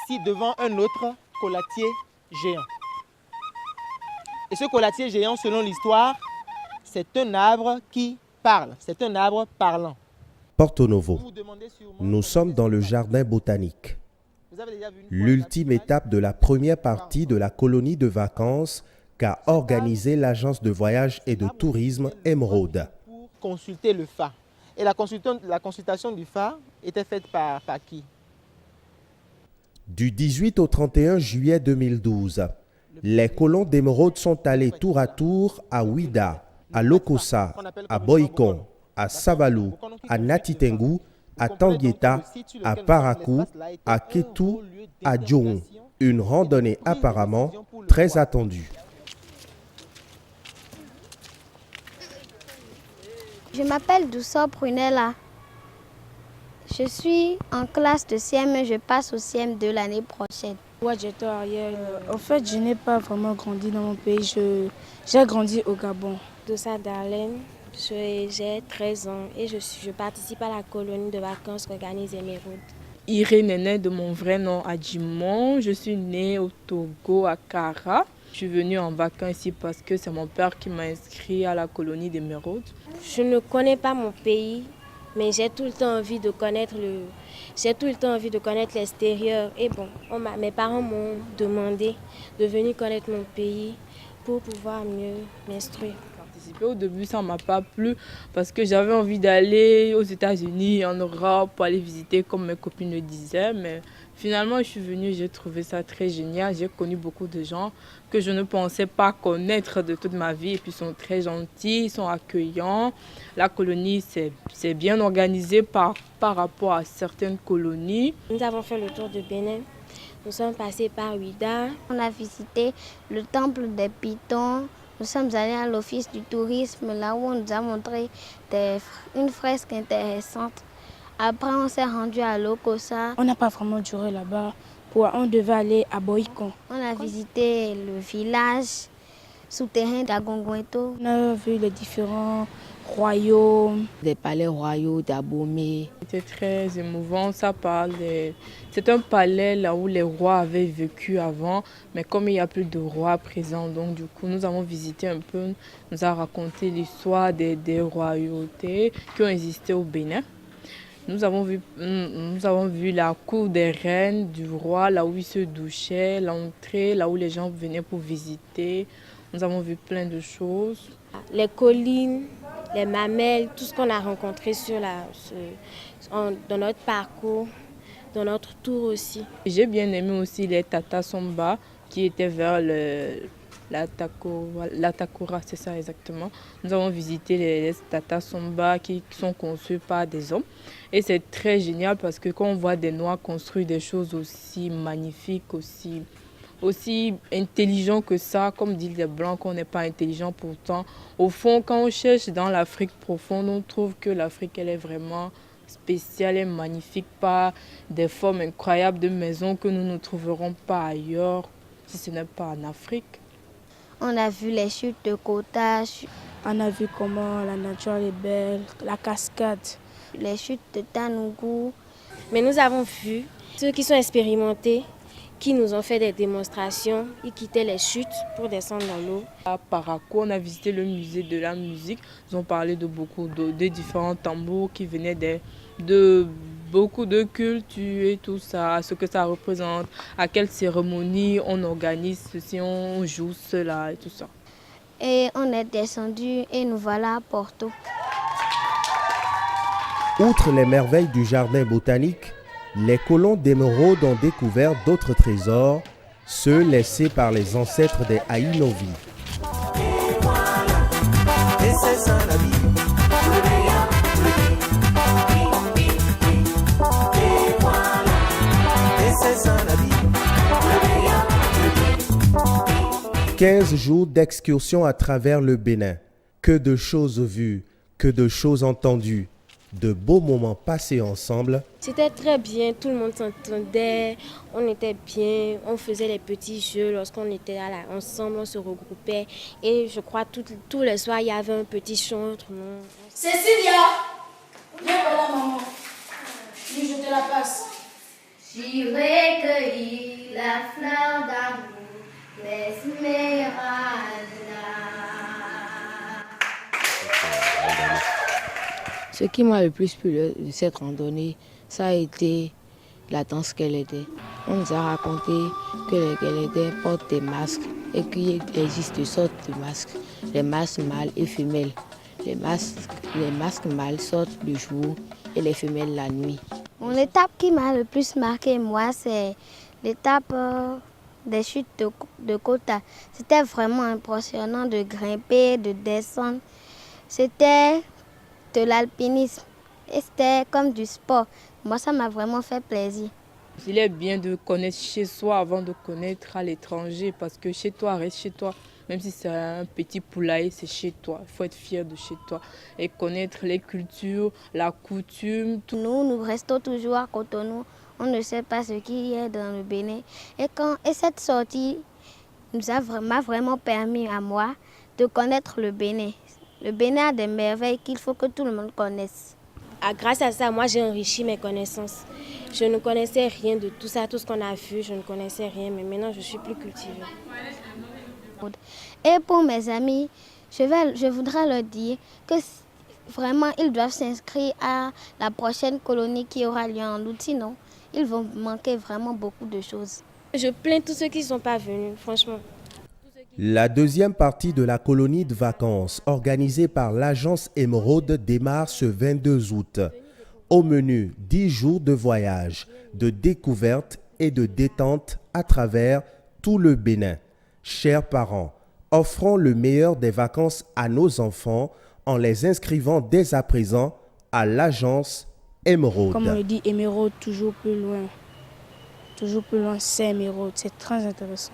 assis devant un autre collatier géant. Et ce collatier géant, selon l'histoire, c'est un arbre qui parle, c'est un arbre parlant. Porto Novo, nous sommes dans le jardin botanique, l'ultime étape de la première partie de la colonie de vacances qu'a organisée l'agence de voyage et de tourisme Émeraude. Pour consulter le phare. Et la consultation du phare était faite par qui? Du 18 au 31 juillet 2012, les colons d'Émeraude sont allés tour à tour à Ouida, à Lokossa, à Boikon, à Savalou, à Natitengu, à Tangueta, à Parakou, à Ketou, à Djoung. Une randonnée apparemment très attendue. Je m'appelle Douceur Prunella. Je suis en classe de CM et je passe au CM2 l'année prochaine. En fait, je n'ai pas vraiment grandi dans mon pays. J'ai grandi au Gabon. Doussa Darlene, j'ai 13 ans et je participe à la colonie de vacances qu'organise Émeraude. Irène est née de mon vrai nom à Djimon. Je suis née au Togo, à Kara. Je suis venue en vacances ici parce que c'est mon père qui m'a inscrit à la colonie d'Émeraude. Je ne connais pas mon pays, mais j'ai tout le temps envie de connaître l'extérieur. Et bon, mes parents m'ont demandé de venir connaître mon pays pour pouvoir mieux m'instruire. Au début, ça ne m'a pas plu parce que j'avais envie d'aller aux États-Unis, en Europe, pour aller visiter comme mes copines le disaient. Mais finalement, je suis venue, j'ai trouvé ça très génial. J'ai connu beaucoup de gens que je ne pensais pas connaître de toute ma vie. Et puis, ils sont très gentils, ils sont accueillants. La colonie, c'est bien organisé par rapport à certaines colonies. Nous avons fait le tour de Bénin. Nous sommes passés par Ouida. On a visité le temple des Pitons. Nous sommes allés à l'office du tourisme, là où on nous a montré une fresque intéressante. Après, on s'est rendu à Lokossa. On n'a pas vraiment duré là-bas. On devait aller à Boikon. On a visité le village souterrain d'Agongoueto. On a vu les différents royaumes. Des palais royaux d'Abomey. C'était très émouvant, c'est un palais là où les rois avaient vécu avant, mais comme il n'y a plus de rois présents, donc du coup nous avons visité un peu, nous a raconté l'histoire des royautés qui ont existé au Bénin. Nous avons vu la cour des reines, du roi, là où ils se douchaient, l'entrée, là où les gens venaient pour visiter. Nous avons vu plein de choses. Les collines, les mamelles, tout ce qu'on a rencontré dans notre parcours, dans notre tour aussi. J'ai bien aimé aussi les Tata Somba qui étaient vers l'Atakura, c'est ça exactement. Nous avons visité les Tata Somba qui sont conçus par des hommes. Et c'est très génial parce que quand on voit des Noirs construire des choses aussi magnifiques, aussi intelligents que ça, comme disent les Blancs qu'on n'est pas intelligent pourtant. Au fond, quand on cherche dans l'Afrique profonde, on trouve que l'Afrique, elle est vraiment spéciale et magnifique par des formes incroyables de maisons que nous ne trouverons pas ailleurs, si ce n'est pas en Afrique. On a vu les chutes de Kota. On a vu comment la nature est belle, la cascade. Les chutes de Tanougou. Mais nous avons vu ceux qui sont expérimentés, qui nous ont fait des démonstrations. Ils quittaient les chutes pour descendre dans l'eau. À Parakou, on a visité le musée de la musique. Ils ont parlé de de différents tambours qui venaient de beaucoup de cultures et tout ça, ce que ça représente, à quelle cérémonie on organise ceci, on joue cela et tout ça. Et on est descendu et nous voilà à Porto. Outre les merveilles du jardin botanique, les colons d'Émeraude ont découvert d'autres trésors, ceux laissés par les ancêtres des Aïnovi. Et c'est ça la vie. 15 jours d'excursion à travers le Bénin. Que de choses vues, que de choses entendues, de beaux moments passés ensemble. C'était très bien, tout le monde s'entendait, on était bien, on faisait les petits jeux lorsqu'on était là ensemble, on se regroupait. Et je crois tous les soirs, il y avait un petit chant entre nous. Cécilia, viens par là, maman. Oui, je te la passe. J'irai cueillir la fleur d'amour, l'esmeralda. Ce qui m'a le plus plu de cette randonnée, ça a été la danse qu'elle était. On nous a raconté que les Guélédés portent des masques et qu'il existe deux sortes de masques, les masques mâles et femelles. Les masques mâles sortent le jour et les femelles la nuit. Mon étape qui m'a le plus marqué, moi, c'est l'étape des chutes de Kota. C'était vraiment impressionnant de grimper, de descendre. C'était de l'alpinisme et c'était comme du sport. Moi, ça m'a vraiment fait plaisir. Il est bien de connaître chez soi avant de connaître à l'étranger parce que chez toi reste chez toi. Même si c'est un petit poulailler, c'est chez toi. Il faut être fier de chez toi et connaître les cultures, la coutume. Tout. Nous restons toujours à Cotonou. On ne sait pas ce qu'il y a dans le Bénin. Et cette sortie m'a vraiment permis à moi de connaître le Bénin. Le Bénin a des merveilles qu'il faut que tout le monde connaisse. Grâce à ça, moi, j'ai enrichi mes connaissances. Je ne connaissais rien de tout ça, tout ce qu'on a vu, je ne connaissais rien, mais maintenant, je suis plus cultivée. Et pour mes amis, je voudrais leur dire que vraiment, ils doivent s'inscrire à la prochaine colonie qui aura lieu en août, sinon ils vont manquer vraiment beaucoup de choses. Je plains tous ceux qui ne sont pas venus, franchement. La deuxième partie de la colonie de vacances organisée par l'agence Émeraude démarre ce 22 août. Au menu, 10 jours de voyage, de découverte et de détente à travers tout le Bénin. Chers parents, offrons le meilleur des vacances à nos enfants en les inscrivant dès à présent à l'agence Émeraude. Comme on le dit, Émeraude, toujours plus loin. Toujours plus loin, c'est Émeraude. C'est très intéressant.